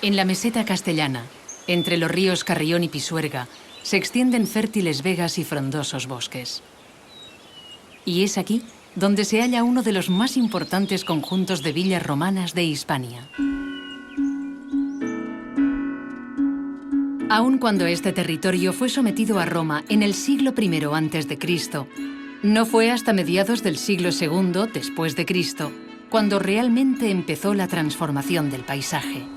En la meseta castellana, entre los ríos Carrión y Pisuerga, se extienden fértiles vegas y frondosos bosques. Y es aquí donde se halla uno de los más importantes conjuntos de villas romanas de Hispania. Aun cuando este territorio fue sometido a Roma en el siglo I a.C., no fue hasta mediados del siglo II después de Cristo cuando realmente empezó la transformación del paisaje.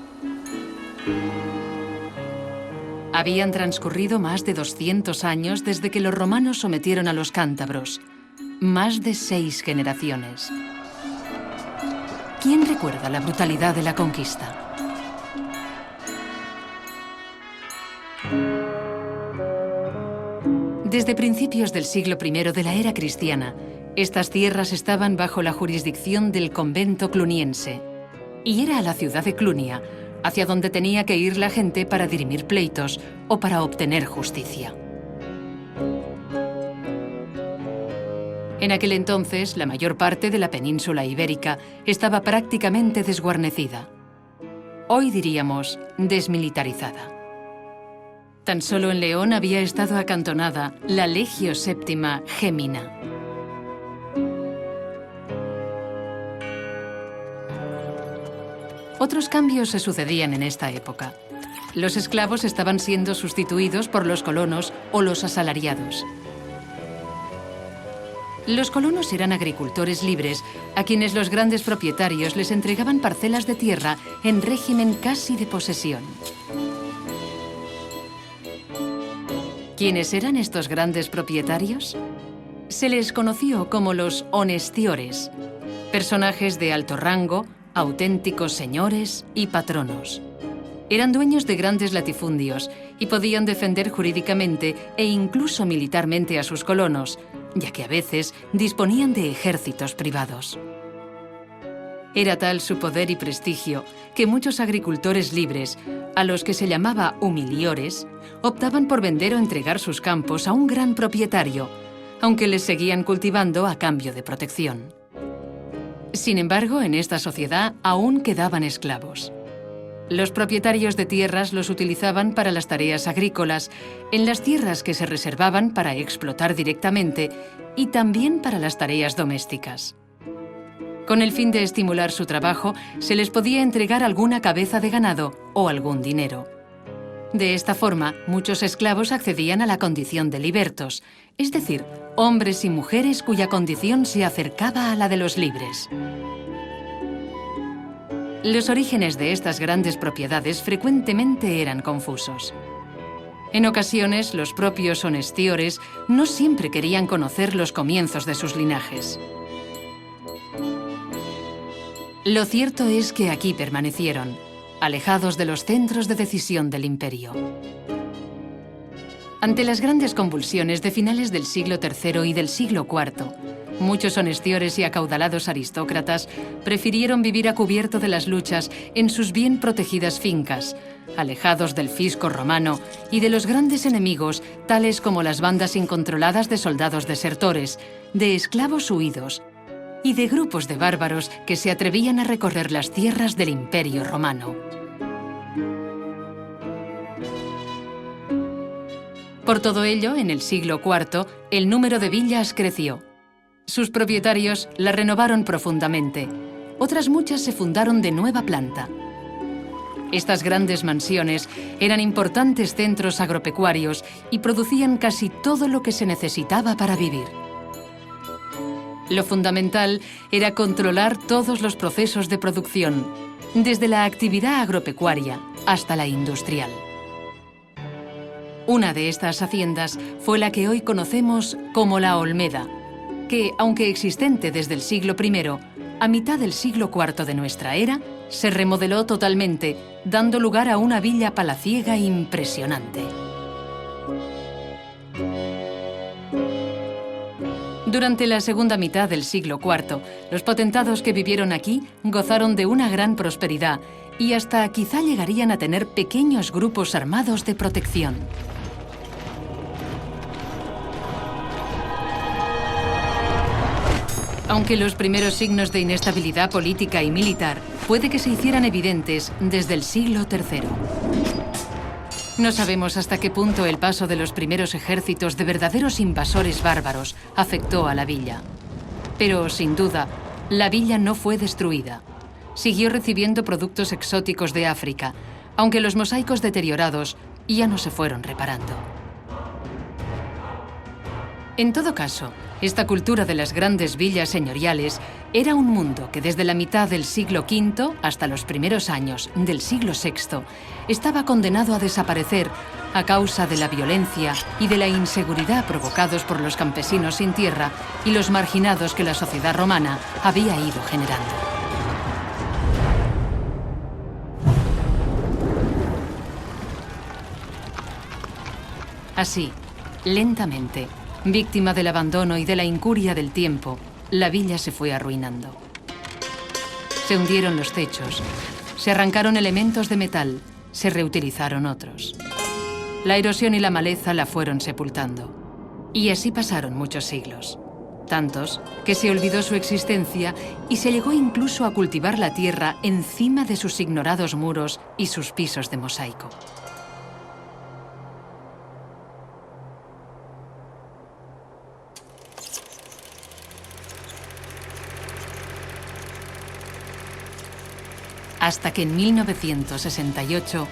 Habían transcurrido más de 200 años desde que los romanos sometieron a los cántabros, más de 6 generaciones. ¿Quién recuerda la brutalidad de la conquista? Desde principios del siglo I de la era cristiana, estas tierras estaban bajo la jurisdicción del convento cluniense, y era a la ciudad de Clunia hacia donde tenía que ir la gente para dirimir pleitos o para obtener justicia. En aquel entonces, la mayor parte de la península ibérica estaba prácticamente desguarnecida. Hoy diríamos desmilitarizada. Tan solo en León había estado acantonada la Legio Séptima Gemina. Otros cambios se sucedían en esta época. Los esclavos estaban siendo sustituidos por los colonos o los asalariados. Los colonos eran agricultores libres a quienes los grandes propietarios les entregaban parcelas de tierra en régimen casi de posesión. ¿Quiénes eran estos grandes propietarios? Se les conoció como los honestiores, personajes de alto rango, auténticos señores y patronos. Eran dueños de grandes latifundios y podían defender jurídicamente e incluso militarmente a sus colonos, ya que a veces disponían de ejércitos privados. Era tal su poder y prestigio que muchos agricultores libres, a los que se llamaba humiliores, optaban por vender o entregar sus campos a un gran propietario, aunque les seguían cultivando a cambio de protección. Sin embargo, en esta sociedad aún quedaban esclavos. Los propietarios de tierras los utilizaban para las tareas agrícolas, en las tierras que se reservaban para explotar directamente y también para las tareas domésticas. Con el fin de estimular su trabajo, se les podía entregar alguna cabeza de ganado o algún dinero. De esta forma, muchos esclavos accedían a la condición de libertos, es decir, hombres y mujeres cuya condición se acercaba a la de los libres. Los orígenes de estas grandes propiedades frecuentemente eran confusos. En ocasiones, los propios honestiores no siempre querían conocer los comienzos de sus linajes. Lo cierto es que aquí permanecieron, alejados de los centros de decisión del imperio. Ante las grandes convulsiones de finales del siglo III y del siglo IV, muchos honestiores y acaudalados aristócratas prefirieron vivir a cubierto de las luchas en sus bien protegidas fincas, alejados del fisco romano y de los grandes enemigos, tales como las bandas incontroladas de soldados desertores, de esclavos huidos y de grupos de bárbaros que se atrevían a recorrer las tierras del Imperio Romano. Por todo ello, en el siglo IV, el número de villas creció. Sus propietarios la renovaron profundamente. Otras muchas se fundaron de nueva planta. Estas grandes mansiones eran importantes centros agropecuarios y producían casi todo lo que se necesitaba para vivir. Lo fundamental era controlar todos los procesos de producción, desde la actividad agropecuaria hasta la industrial. Una de estas haciendas fue la que hoy conocemos como la Olmeda, que, aunque existente desde el siglo I, a mitad del siglo IV de nuestra era, se remodeló totalmente, dando lugar a una villa palaciega impresionante. Durante la segunda mitad del siglo IV, los potentados que vivieron aquí gozaron de una gran prosperidad y hasta quizá llegarían a tener pequeños grupos armados de protección. aunque los primeros signos de inestabilidad política y militar puede que se hicieran evidentes desde el siglo III. No sabemos hasta qué punto el paso de los primeros ejércitos de verdaderos invasores bárbaros afectó a la villa. Pero, sin duda, la villa no fue destruida. Siguió recibiendo productos exóticos de África, aunque los mosaicos deteriorados ya no se fueron reparando. En todo caso, esta cultura de las grandes villas señoriales era un mundo que desde la mitad del siglo V hasta los primeros años del siglo VI estaba condenado a desaparecer a causa de la violencia y de la inseguridad provocados por los campesinos sin tierra y los marginados que la sociedad romana había ido generando. Así, lentamente, víctima del abandono y de la incuria del tiempo, la villa se fue arruinando. Se hundieron los techos, se arrancaron elementos de metal, se reutilizaron otros. La erosión y la maleza la fueron sepultando. Y así pasaron muchos siglos. Tantos que se olvidó su existencia y se llegó incluso a cultivar la tierra encima de sus ignorados muros y sus pisos de mosaico. Hasta que en 1968,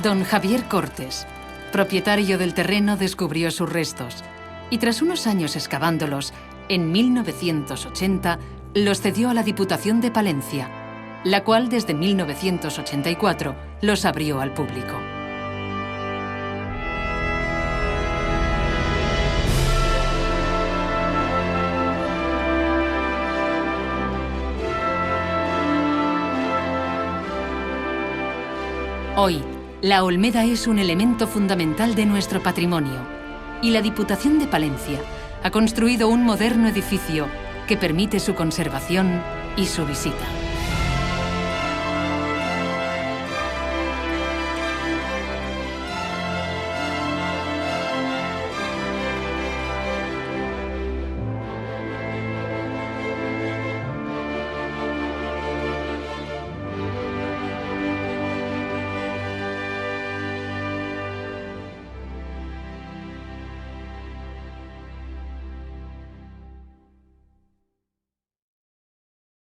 don Javier Cortes, propietario del terreno, descubrió sus restos y tras unos años excavándolos, en 1980 los cedió a la Diputación de Palencia, la cual desde 1984 los abrió al público. Hoy, la Olmeda es un elemento fundamental de nuestro patrimonio y la Diputación de Palencia ha construido un moderno edificio que permite su conservación y su visita.